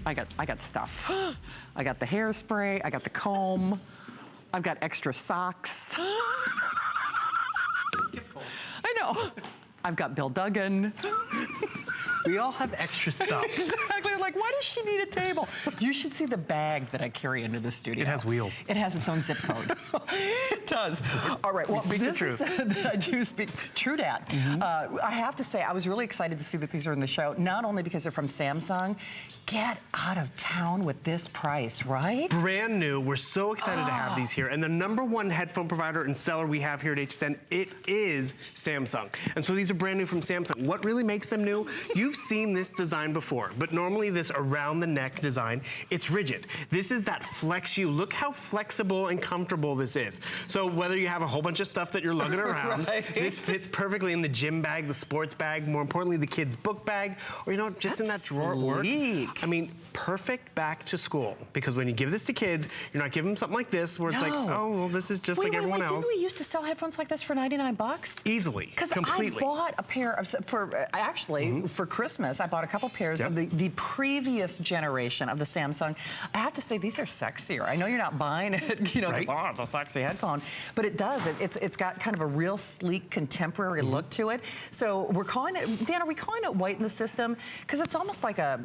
I got stuff. I got the hairspray, I got the comb, I've got extra socks. It's cold. I know. I've got Bill Duggan. We all have extra stuff. Exactly. Like, why does she need a table? You should see the bag that I carry into the studio. It has wheels. It has its own zip code. It does. All right. Well, speak the truth. I do speak true dat. I have to say, I was really excited to see that these are in the show, not only because they're from Samsung. Get out of town with this price, right? Brand new. We're so excited to have these here. And the #1 headphone provider and seller we have here at HSN, it is Samsung. And so these are brand new from Samsung. What really makes them new? You've seen this design before, but normally this around the neck design, it's rigid. This is that flex you. Look how flexible and comfortable this is. So whether you have a whole bunch of stuff that you're lugging around, right. This fits perfectly in the gym bag, the sports bag, more importantly, the kids' book bag, or just in that drawer at work. I mean, perfect back to school. Because when you give this to kids, you're not giving them something like this where it's like, oh, well, this is just like everyone else. Didn't we used to sell headphones like this for 99 bucks? Easily, completely. Because I bought a pair of, for Christmas, I bought a couple pairs of the previous generation of the Samsung. I have to say, these are sexier. I know you're not buying it, right. oh, it's a sexy headphone, but it does. It's got kind of a real sleek, contemporary look to it. So we're calling it, Dan, are we calling it white in the system? Because it's almost like a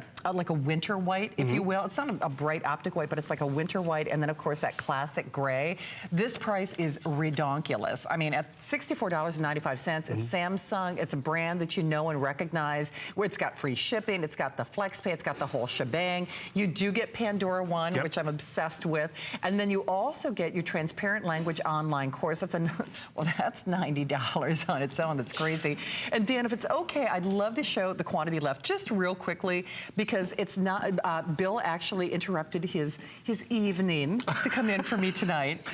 winter white, if you will. It's not a bright optic white, but it's like a winter white, and then of course that classic gray. This price is redonkulous. I mean, at $64.95, it's Samsung. It's a brand that you know and recognize, where it's got free shipping, it's got the flex pay, it's got the whole shebang. You do get Pandora 1, which I'm obsessed with, and then you also get your transparent language online course. That's that's $90 on its own. That's crazy. And Dan, if it's okay, I'd love to show the quantity left just real quickly, because it's not, Bill actually interrupted his evening to come in for me tonight.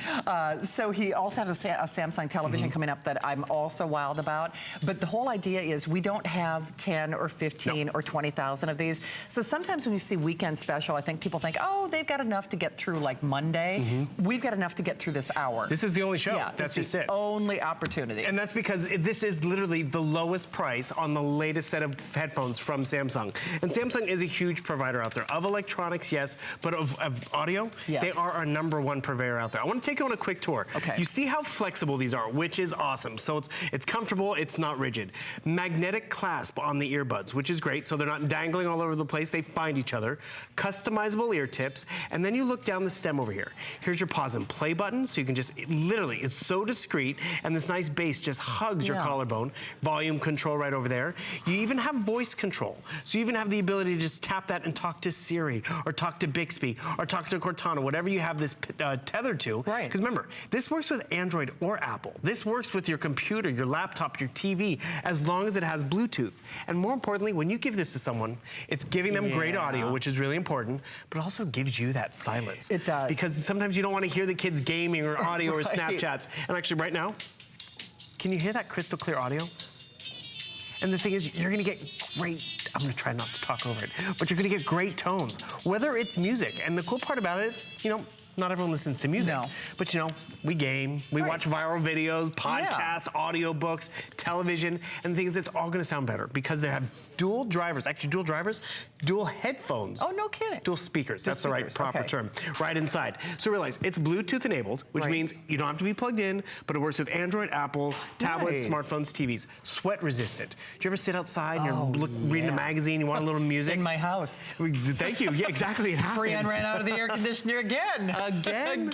So he also has a Samsung television coming up that I'm also wild about. But the whole idea is we don't have 10 or 15 or 20,000 of these. So sometimes when you see weekend special, I think people think, oh, they've got enough to get through like Monday. We've got enough to get through this hour. This is the only show. Yeah, that's just it. Only opportunity. And that's because this is literally the lowest price on the latest set of headphones from Samsung. And Samsung is a huge provider out there of electronics, yes, but of audio, they are our #1 purveyor out there. I want to take you on a quick tour. Okay. You see how flexible these are, which is awesome. So it's comfortable, it's not rigid. Magnetic clasp on the earbuds, which is great, so they're not dangling all over the place, they find each other. Customizable ear tips, and then you look down the stem over here. Here's your pause and play button, so you can just, literally, it's so discreet, and this nice bass just hugs your collarbone. Volume control right over there. You even have voice control, so you even have the ability to just tap that and talk to Siri, or talk to Bixby, or talk to Cortana, whatever you have this tethered to. Right. Because remember, this works with Android or Apple. This works with your computer, your laptop, your TV, as long as it has Bluetooth. And more importantly, when you give this to someone, it's giving them great audio, which is really important, but also gives you that silence. It does. Because sometimes you don't want to hear the kids gaming or audio or Snapchats. And actually right now, can you hear that crystal clear audio? And the thing is, you're gonna get great, I'm gonna try not to talk over it, but you're gonna get great tones, whether it's music. And the cool part about it is, not everyone listens to music. No. But we game, we watch viral videos, podcasts, audiobooks, television, and the thing is, it's all gonna sound better because they have dual drivers, dual headphones. Oh, no kidding. Dual speakers, that's the right proper term, right inside. So realize, it's Bluetooth enabled, which means you don't have to be plugged in, but it works with Android, Apple, tablets, smartphones, TVs. Sweat resistant. Do you ever sit outside and you're reading a magazine, you want a little music? In my house. Thank you, yeah, exactly, it happens. Freon ran out of the air conditioner again. Again?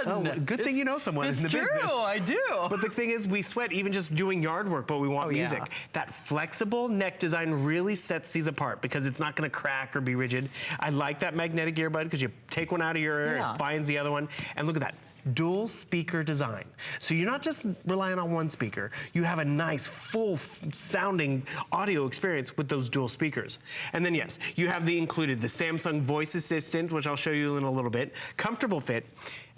Oh, good thing you know someone in the business. It's true, I do. But the thing is, we sweat even just doing yard work, but we want music. That flexible neck design really sets these apart because it's not gonna crack or be rigid. I like that magnetic earbud because you take one out of your ear, it finds the other one, and look at that. Dual speaker design. So you're not just relying on one speaker, you have a nice full sounding audio experience with those dual speakers. And then yes, you have the Samsung voice assistant, which I'll show you in a little bit, comfortable fit,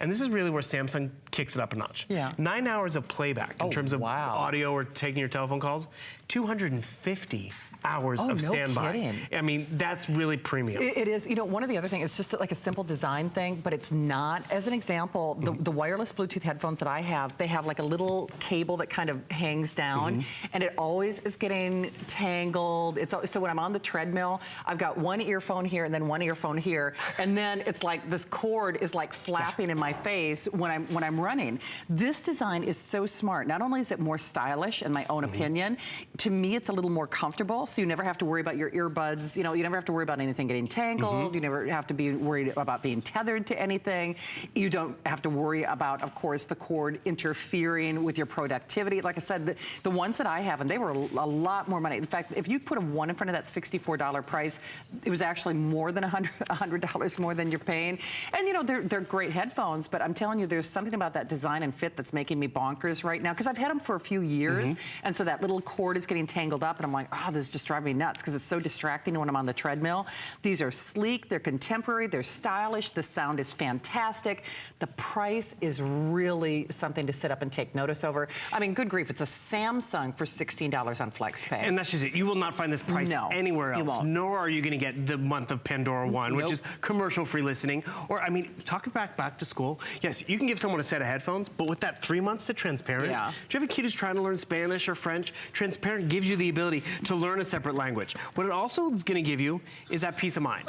and this is really where Samsung kicks it up a notch. 9 hours of playback in terms of audio or taking your telephone calls, 250 hours of standby. Kidding. I mean, that's really premium. It is. You know, one of the other things, it's just like a simple design thing, but it's not. As an example, the wireless Bluetooth headphones that I have, they have like a little cable that kind of hangs down, and it always is getting tangled. So when I'm on the treadmill, I've got one earphone here and then one earphone here, and then it's like this cord is like flapping in my face when I'm running. This design is so smart. Not only is it more stylish, in my own opinion, to me it's a little more comfortable, so you never have to worry about your earbuds. You know, you never have to worry about anything getting tangled. You never have to be worried about being tethered to anything. You don't have to worry about, of course, the cord interfering with your productivity. Like I said, the ones that I have, and they were a lot more money. In fact, if you put a one in front of that $64 price, it was actually more than $100 more than you're paying. And you know, they're great headphones, but I'm telling you, there's something about that design and fit that's making me bonkers right now, because I've had them for a few years, and so that little cord is getting tangled up, and I'm like, oh, this is just driving me nuts, because it's so distracting when I'm on the treadmill. These are sleek, they're contemporary, they're stylish, the sound is fantastic. The price is really something to sit up and take notice over. I mean, good grief, it's a Samsung for $16 on FlexPay. And that's just it. You will not find this price anywhere else, nor are you going to get the month of Pandora One, which is commercial-free listening. Or, I mean, talking back to school, yes, you can give someone a set of headphones, but with that 3 months to Transparent, do you have a kid who's trying to learn Spanish or French? Transparent gives you the ability to learn a separate language. What it also is going to give you is that peace of mind.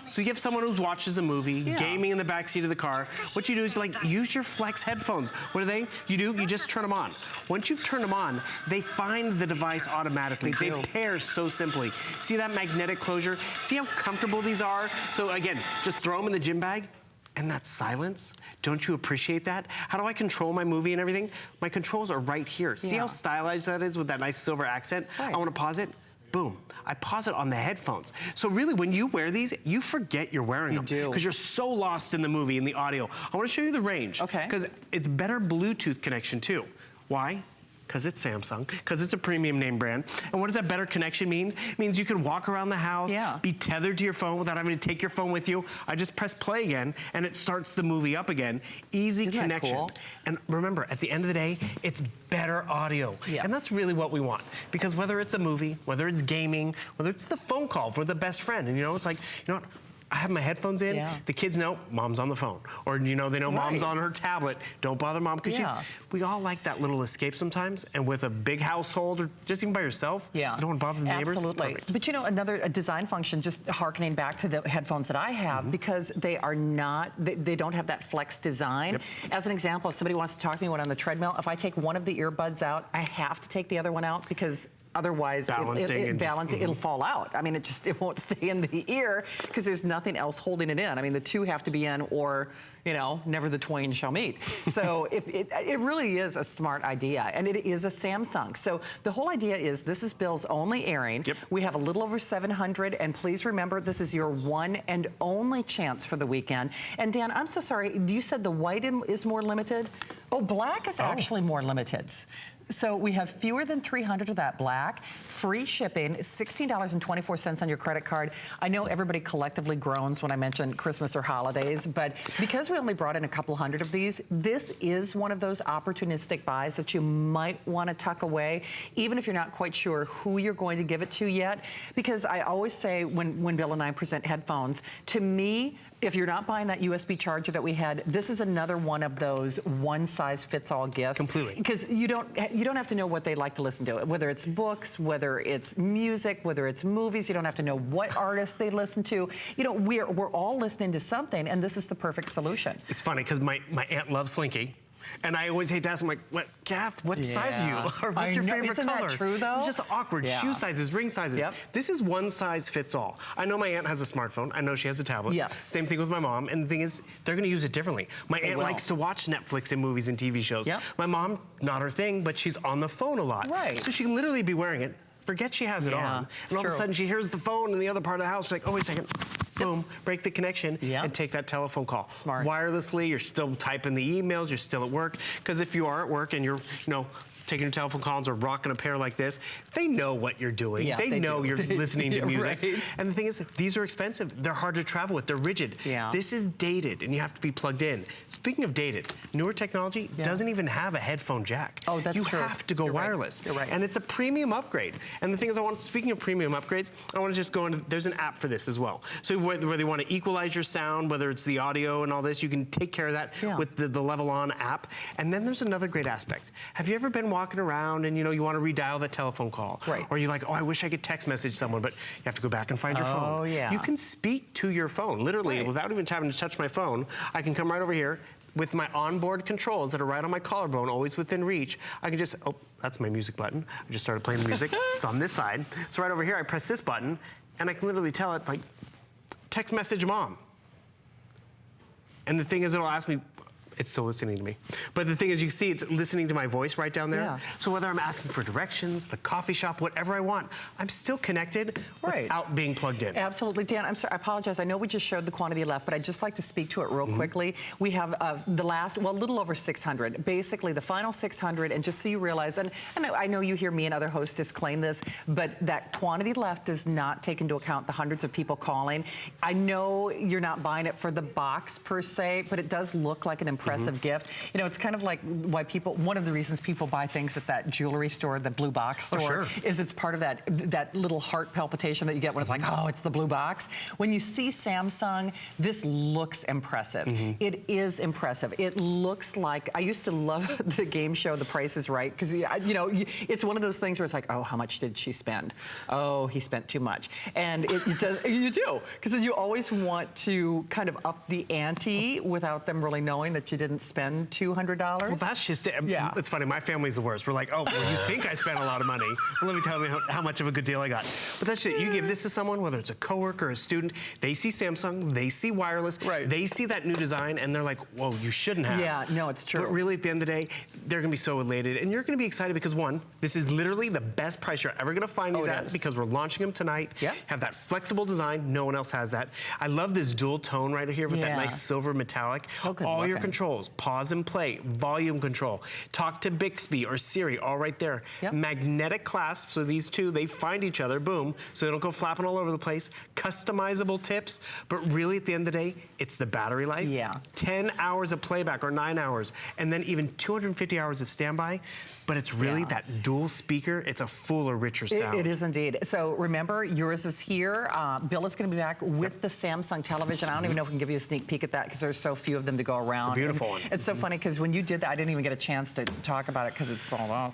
So you have someone who watches a movie, gaming in the backseat of the car. What you do is like use your Flex headphones. What are they? You just turn them on. Once you've turned them on, they find the device automatically. They pair so simply. See that magnetic closure? See how comfortable these are? So again, just throw them in the gym bag. And that silence, don't you appreciate that? How do I control my movie and everything? My controls are right here. See how stylized that is with that nice silver accent? I want to pause it. Boom. I pause it on the headphones. So really, when you wear these, you forget you're wearing them. You do. Because you're so lost in the movie and the audio. I want to show you the range. Okay. Because it's better Bluetooth connection too. Why? Because it's Samsung, because it's a premium name brand. And what does that better connection mean? It means you can walk around the house, be tethered to your phone without having to take your phone with you. I just press play again, and it starts the movie up again. Easy connection. Cool? And remember, at the end of the day, it's better audio. And that's really what we want. Because whether it's a movie, whether it's gaming, whether it's the phone call for the best friend, and you know, it's like, you know what? I have my headphones in, the kids know mom's on the phone. Or, you know, they know mom's on her tablet. Don't bother mom, because we all like that little escape sometimes. And with a big household, or just even by yourself, you don't want to bother the neighbors. Absolutely. But you know, another design function, just hearkening back to the headphones that I have, because they are not, they don't have that flex design. As an example, if somebody wants to talk to me when I'm on the treadmill, if I take one of the earbuds out, I have to take the other one out, because otherwise, it'll fall out. I mean, it won't stay in the ear, because there's nothing else holding it in. I mean, the two have to be in, or, you know, never the twain shall meet. So it really is a smart idea, and it is a Samsung. So the whole idea is this is Bill's only airing. We have a little over 700, and please remember, this is your one and only chance for the weekend. And Dan, I'm so sorry, you said the white is more limited? Oh, black is actually more limited. So we have fewer than 300 of that black, free shipping, $16.24 on your credit card. I know everybody collectively groans when I mention Christmas or holidays, but because we only brought in a couple hundred of these, this is one of those opportunistic buys that you might want to tuck away, even if you're not quite sure who you're going to give it to yet. Because I always say when Bill and I present headphones, to me, if you're not buying that USB charger that we had, this is another one of those one-size-fits-all gifts. Completely. Because you don't have to know what they like to listen to, whether it's books, whether it's music, whether it's movies. You don't have to know what artists they listen to. You know, we're all listening to something, and this is the perfect solution. It's funny, because my aunt loves Slinky. And I always hate to ask them, like, what, Kath, what size are you? Or what's your favorite Isn't color? That true, though? It's just awkward. Shoe sizes, ring sizes. This is one size fits all. I know my aunt has a smartphone. I know she has a tablet. Same thing with my mom. And the thing is, they're going to use it differently. My aunt likes to watch Netflix and movies and TV shows. My mom, not her thing, but she's on the phone a lot. So she can literally be wearing it, forget she has it on. And all of a sudden, she hears the phone in the other part of the house. She's like, oh, wait a second. Boom, break the connection and take that telephone call. Smart. Wirelessly, you're still typing the emails, you're still at work. Because if you are at work and you're, you know, taking your telephone calls or rocking a pair like this, they know what you're doing. Yeah, they know do. you're listening to music. Right. And the thing is, these are expensive. They're hard to travel with. They're rigid. Yeah. This is dated, and you have to be plugged in. Speaking of dated, newer technology doesn't even have a headphone jack. Oh, that's true. You have to go You're right. wireless. You're right. And it's a premium upgrade. And the thing is, speaking of premium upgrades, I want to just go into, there's an app for this as well. So whether you want to equalize your sound, whether it's the audio and all this, you can take care of that with the Level On app. And then there's another great aspect. Have you ever been walking around and you want to redial that telephone call? Right. Or you're like, oh, I wish I could text message someone, but you have to go back and find your phone. Oh, yeah. You can speak to your phone, literally, without even having to touch my phone. I can come right over here with my onboard controls that are right on my collarbone, always within reach. I can just, oh, that's my music button. I just started playing the music. It's on this side. So right over here, I press this button, and I can literally tell it, like, text message mom. And the thing is, it'll ask me, it's still listening to me. But the thing is, you see it's listening to my voice right down there. Yeah. So whether I'm asking for directions, the coffee shop, whatever I want, I'm still connected without being plugged in. Absolutely. Dan, I'm sorry, I apologize. I know we just showed the quantity left, but I'd just like to speak to it real quickly. We have the last, well, a little over 600. Basically, the final 600, and just so you realize, and I know you hear me and other hosts disclaim this, but that quantity left does not take into account the hundreds of people calling. I know you're not buying it for the box per se, but it does look like an impressive gift. You know, it's kind of like why one of the reasons people buy things at that jewelry store, the blue box store, is it's part of that little heart palpitation that you get when it's like, oh, it's the blue box. When you see Samsung, this looks impressive. It is impressive. It looks like, I used to love the game show The Price is Right, because, it's one of those things where it's like, oh, how much did she spend? Oh, he spent too much. And it does, you do, because you always want to kind of up the ante without them really knowing that you didn't spend $200. Well, that's just it. Yeah. It's funny. My family's the worst. We're like, oh, well, you think I spent a lot of money. Well, let me tell you how much of a good deal I got. But that's it. You give this to someone, whether it's a coworker or a student, they see Samsung, they see wireless, they see that new design, and they're like, whoa, you shouldn't have. Yeah, no, it's true. But really, at the end of the day, they're going to be so elated. And you're going to be excited because, one, this is literally the best price you're ever going to find these at because we're launching them tonight. Have that flexible design. No one else has that. I love this dual tone right here with that nice silver metallic. So good All looking. your controls, pause and play, volume control, talk to Bixby or Siri, all right there. Magnetic clasp, so these two, they find each other, boom, so they don't go flapping all over the place. Customizable tips, but really at the end of the day, it's the battery life. 10 hours of playback or 9 hours, and then even 250 hours of standby. But it's really that dual speaker. It's a fuller, richer sound. It is indeed. So remember, yours is here. Bill is going to be back with the Samsung television. I don't even know if we can give you a sneak peek at that because there's so few of them to go around. It's a beautiful one. It's so funny because when you did that, I didn't even get a chance to talk about it because it's sold out.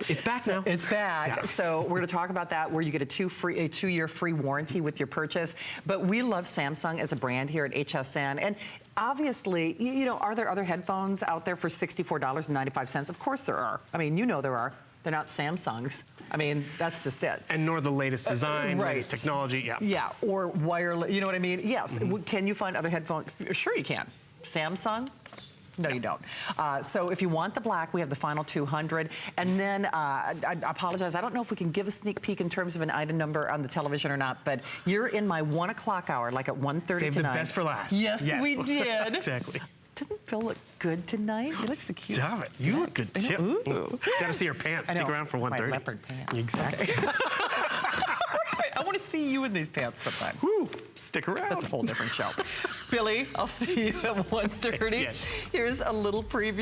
It's back now. It's back. So we're going to talk about that, where you get a 2-year free warranty with your purchase. But we love Samsung as a brand here at HSN. And obviously, are there other headphones out there for $64.95? Of course there are. I mean, there are. They're not Samsungs. I mean, that's just it. And nor the latest design, latest technology, Yeah, or wireless, you know what I mean? Yes. Can you find other headphones? Sure you can. Samsung? No, you don't. So if you want the black, we have the final 200. And then, I apologize, I don't know if we can give a sneak peek in terms of an item number on the television or not, but you're in my 1 o'clock hour, like at 1:30 tonight. Save the best for last. Yes, we did. Exactly. Didn't Phil look good tonight? He looks so cute. Stop it. You look good too. Got to see your pants. Stick around for 1:30. My leopard pants. Exactly. Okay. I want to see you in these pants sometime. Woo. Stick around. That's a whole different show. Billy, I'll see you at 1:30. Here's a little preview.